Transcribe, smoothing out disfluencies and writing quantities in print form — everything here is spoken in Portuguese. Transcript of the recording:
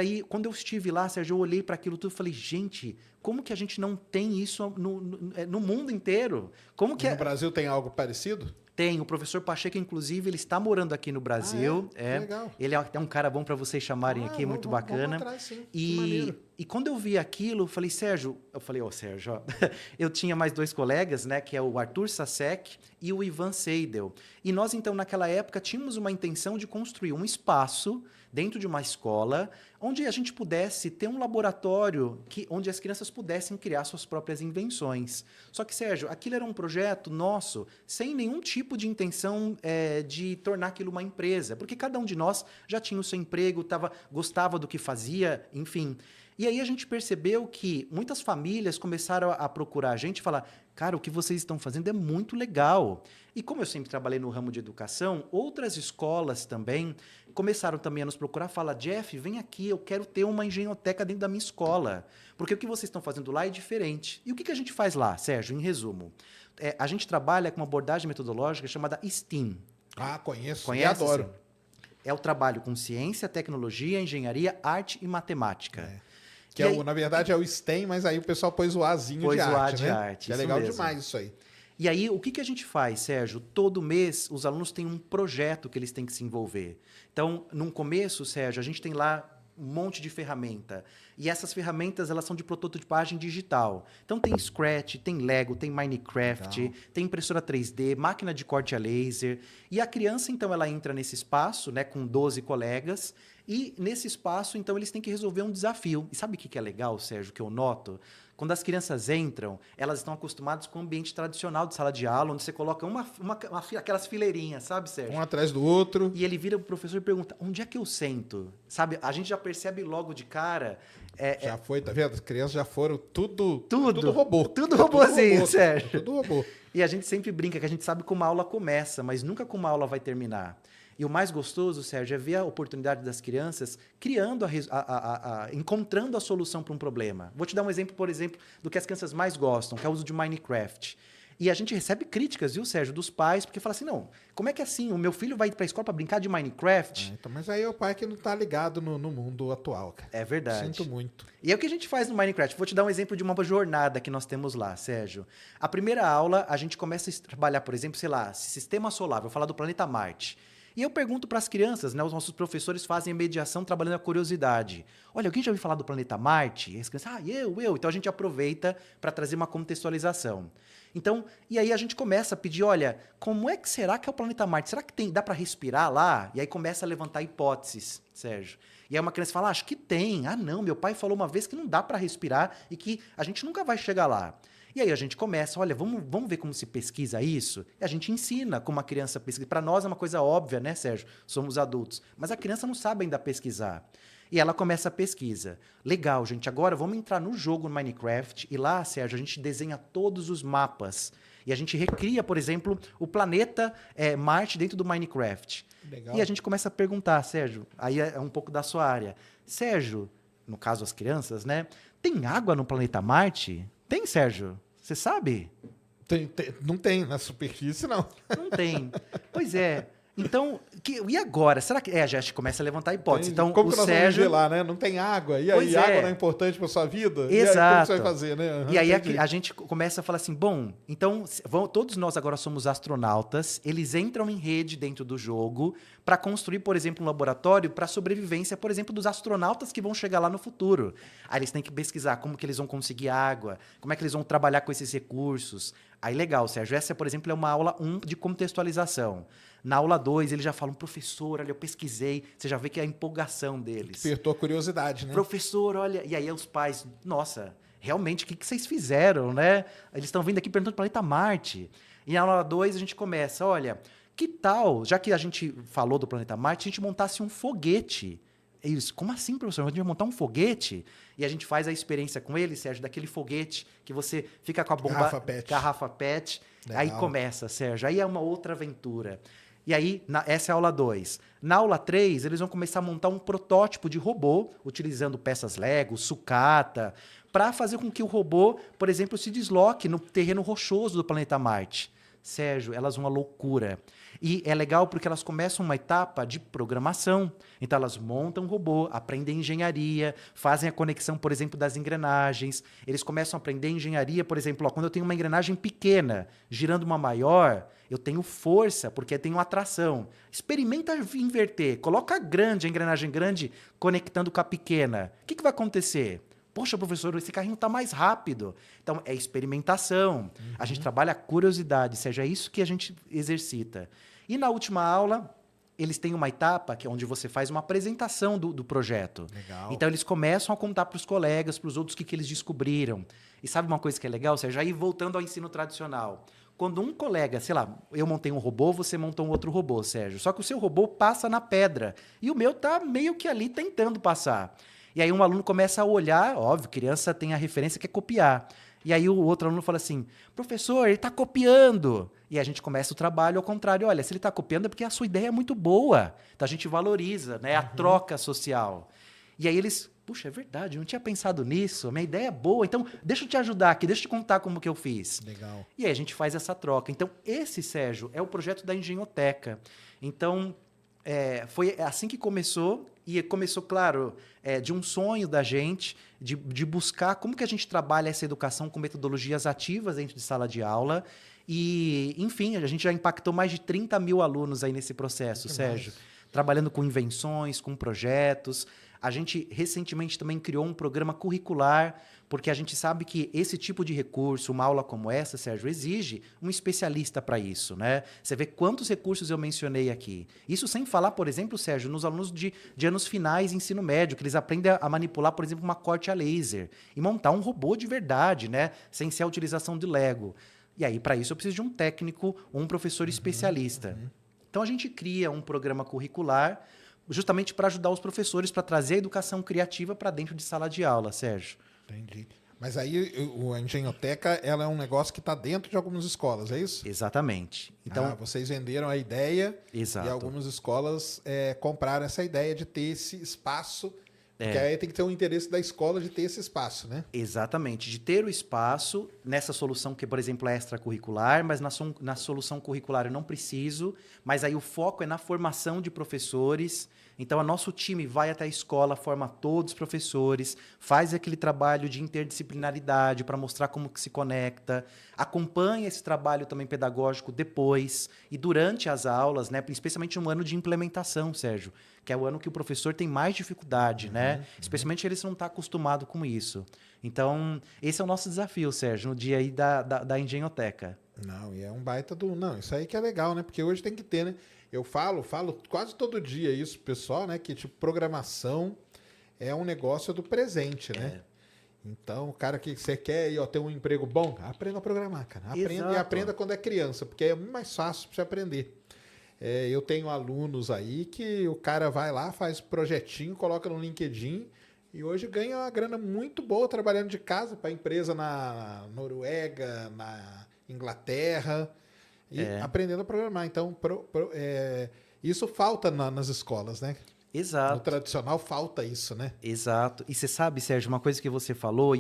Aí, quando eu estive lá, Sérgio, eu olhei para aquilo tudo e falei, gente, como que a gente não tem isso no mundo inteiro? Como que No Brasil tem algo parecido? Tem, o professor Pacheco, inclusive, ele está morando aqui no Ah, é? Brasil. Que legal. Ele é um cara bom para vocês chamarem aqui, muito Vamos bacana. atrás, sim. Que maneiro. E quando eu vi aquilo, eu falei, Sérgio, Sérgio, ó, eu tinha mais 2 colegas, né, que é o Arthur Sasek e o Ivan Seidel. E nós, então, naquela época, tínhamos uma intenção de construir um espaço dentro de uma escola onde a gente pudesse ter um laboratório onde as crianças pudessem criar suas próprias invenções. Só que, Sérgio, aquilo era um projeto nosso sem nenhum tipo de intenção de tornar aquilo uma empresa, porque cada um de nós já tinha o seu emprego, gostava do que fazia, enfim. E aí a gente percebeu que muitas famílias começaram a procurar a gente e falar, cara, o que vocês estão fazendo é muito legal. E como eu sempre trabalhei no ramo de educação, outras escolas também começaram também a nos procurar, falar, Jeff, vem aqui, eu quero ter uma engenhoteca dentro da minha escola, porque o que vocês estão fazendo lá é diferente. E o que a gente faz lá, Sérgio, em resumo? A gente trabalha com uma abordagem metodológica chamada STEAM. Ah, conheço. Conhece? E adoro. É o trabalho com ciência, tecnologia, engenharia, arte e matemática. Que na verdade é o STEM, mas aí o pessoal pôs o Azinho pôs de o arte, A de né? arte, Que é isso legal mesmo. demais isso aí. E aí, o que a gente faz, Sérgio? Todo mês, os alunos têm um projeto que eles têm que se envolver. Então, num começo, Sérgio, a gente tem lá um monte de ferramenta. E essas ferramentas, elas são de prototipagem digital. Então, tem Scratch, tem Lego, tem Minecraft, Legal. tem impressora 3D, máquina de corte a laser. E a criança, então, ela entra nesse espaço, né, com 12 colegas. E nesse espaço, então, eles têm que resolver um desafio. E sabe o que é legal, Sérgio, que eu noto? Quando as crianças entram, elas estão acostumadas com o ambiente tradicional de sala de aula, onde você coloca aquelas fileirinhas, sabe, Sérgio? Um atrás do outro. E ele vira pro professor e pergunta, onde é que eu sento? Sabe, a gente já percebe logo de cara... Já foi, tá vendo? As crianças já foram tudo robô. robô. Tudo robozinho, Sérgio. Tudo robô. E a gente sempre brinca que a gente sabe como a aula começa, mas nunca como a aula vai terminar. E o mais gostoso, Sérgio, é ver a oportunidade das crianças criando, encontrando a solução para um problema. Vou te dar um exemplo, por exemplo, do que as crianças mais gostam, que é o uso de Minecraft. E a gente recebe críticas, viu, Sérgio, dos pais, porque fala assim, não, como é que é assim? O meu filho vai para a escola para brincar de Minecraft? Então, mas aí é o pai que não tá ligado no mundo atual, cara. É verdade. Sinto muito. E é o que a gente faz no Minecraft. Vou te dar um exemplo de uma jornada que nós temos lá, Sérgio. A primeira aula, a gente começa a trabalhar, por exemplo, sei lá, sistema solar, vou falar do planeta Marte. E eu pergunto para as crianças, né, os nossos professores fazem a mediação trabalhando a curiosidade. Olha, alguém já ouviu falar do planeta Marte? E as crianças, eu. Então a gente aproveita para trazer uma contextualização. Então, e aí a gente começa a pedir, olha, como é que será que é o planeta Marte? Será que dá para respirar lá? E aí começa a levantar hipóteses, Sérgio. E aí uma criança fala, acho que tem. Ah, não, meu pai falou uma vez que não dá para respirar e que a gente nunca vai chegar lá. E aí a gente começa, olha, vamos ver como se pesquisa isso? E a gente ensina como a criança pesquisa. Para nós é uma coisa óbvia, né, Sérgio? Somos adultos. Mas a criança não sabe ainda pesquisar. E ela começa a pesquisa. Legal, gente, agora vamos entrar no jogo no Minecraft e lá, Sérgio, a gente desenha todos os mapas. E a gente recria, por exemplo, o planeta Marte dentro do Minecraft. Legal. E a gente começa a perguntar, Sérgio, aí é um pouco da sua área. Sérgio, no caso as crianças, né? Tem água no planeta Marte? Tem, Sérgio? Você sabe? Não tem, na superfície não. Não tem. Pois é. Então, e agora? Será que... a gente começa a levantar a hipótese. Então, como o que nós Sérgio... vamos viver lá, né? Não tem água. E Pois aí, água não é importante para sua vida? Exato. E aí, como você vai fazer, né? E aí a gente começa a falar assim, bom, então todos nós agora somos astronautas, eles entram em rede dentro do jogo para construir, por exemplo, um laboratório para sobrevivência, por exemplo, dos astronautas que vão chegar lá no futuro. Aí eles têm que pesquisar como que eles vão conseguir água, como é que eles vão trabalhar com esses recursos. Aí legal, Sérgio, essa, por exemplo, é uma aula 1 de contextualização. Na aula 2, eles já falam, professor, olha, eu pesquisei. Você já vê que é a empolgação deles. Despertou a curiosidade, né? Professor, olha... E aí os pais, nossa, realmente, o que vocês fizeram, né? Eles estão vindo aqui perguntando do planeta Marte. E na aula 2, a gente começa, olha, que tal, já que a gente falou do planeta Marte, a gente montasse um foguete? Eles, como assim, professor? A gente vai montar um foguete? E a gente faz a experiência com ele, Sérgio, daquele foguete que você fica com a bomba... Garrafa PET. Legal. Aí começa, Sérgio. Aí é uma outra aventura. E aí, essa é a aula 2. Na aula 3, eles vão começar a montar um protótipo de robô, utilizando peças Lego, sucata, para fazer com que o robô, por exemplo, se desloque no terreno rochoso do planeta Marte. Sérgio, elas uma loucura. E é legal porque elas começam uma etapa de programação. Então, elas montam um robô, aprendem engenharia, fazem a conexão, por exemplo, das engrenagens. Eles começam a aprender engenharia, por exemplo, quando eu tenho uma engrenagem pequena girando uma maior, eu tenho força, porque eu tenho atração. Experimenta inverter. Coloca a engrenagem grande, conectando com a pequena. O que vai acontecer? Poxa, professor, esse carrinho está mais rápido. Então, é experimentação. A gente trabalha a curiosidade, seja isso que a gente exercita. E na última aula, eles têm uma etapa que é onde você faz uma apresentação do projeto. Legal. Então, eles começam a contar para os colegas, para os outros, o que eles descobriram. E sabe uma coisa que é legal, Sérgio? Aí, voltando ao ensino tradicional. Quando um colega, sei lá, eu montei um robô, você montou um outro robô, Sérgio. Só que o seu robô passa na pedra. E o meu está meio que ali tentando passar. E aí um aluno começa a olhar, óbvio, criança tem a referência que é copiar. E aí o outro aluno fala assim, professor, ele está copiando. E a gente começa o trabalho ao contrário. Olha, se ele está copiando é porque a sua ideia é muito boa. Então a gente valoriza, né, a troca social. E aí eles, puxa, é verdade, eu não tinha pensado nisso, a minha ideia é boa, então deixa eu te ajudar aqui, deixa eu te contar como que eu fiz. Legal. E aí a gente faz essa troca. Então esse, Sérgio, é o projeto da Engenhoteca. Então foi assim que começou. E começou, claro, de um sonho da gente, de buscar como que a gente trabalha essa educação com metodologias ativas dentro de sala de aula. E, enfim, a gente já impactou mais de 30 mil alunos aí nesse processo, Sérgio. Trabalhando com invenções, com projetos. A gente recentemente também criou um programa curricular, porque a gente sabe que esse tipo de recurso, uma aula como essa, Sérgio, exige um especialista para isso, né? Você vê quantos recursos eu mencionei aqui. Isso sem falar, por exemplo, Sérgio, nos alunos de anos finais, ensino médio, que eles aprendem a manipular, por exemplo, uma corte a laser e montar um robô de verdade, né? Sem ser a utilização de Lego. E aí, para isso, eu preciso de um técnico ou um professor especialista. Então, a gente cria um programa curricular justamente para ajudar os professores, para trazer a educação criativa para dentro de sala de aula, Sérgio. Entendi. Mas aí a Engenhoteca, ela é um negócio que está dentro de algumas escolas, é isso? Exatamente. Então, vocês venderam a ideia exato. E algumas escolas compraram essa ideia de ter esse espaço, porque aí tem que ter um interesse da escola de ter esse espaço, né? Exatamente, de ter o espaço nessa solução que, por exemplo, é extracurricular, mas na solução curricular eu não preciso, mas aí o foco é na formação de professores. Então, o nosso time vai até a escola, forma todos os professores, faz aquele trabalho de interdisciplinaridade para mostrar como que se conecta, acompanha esse trabalho também pedagógico depois e durante as aulas, né, especialmente no ano de implementação, Sérgio, que é o ano que o professor tem mais dificuldade, né? Especialmente eles não estão acostumados com isso. Então, esse é o nosso desafio, Sérgio, no dia aí da Engenhoteca. Não, e é um baita do... Não, isso aí que é legal, né? Porque hoje tem que ter, né? Eu falo quase todo dia isso, pessoal, né? Que tipo, programação é um negócio do presente, né? Então, o cara que você quer ter um emprego bom, aprenda a programar, cara. Aprenda, e aprenda quando é criança, porque é muito mais fácil para você aprender. Eu tenho alunos aí que o cara vai lá, faz projetinho, coloca no LinkedIn e hoje ganha uma grana muito boa trabalhando de casa para empresa na Noruega, na Inglaterra. E aprendendo a programar. Então, isso falta nas escolas, né? Exato. No tradicional falta isso, né? Exato. E você sabe, Sérgio, uma coisa que você falou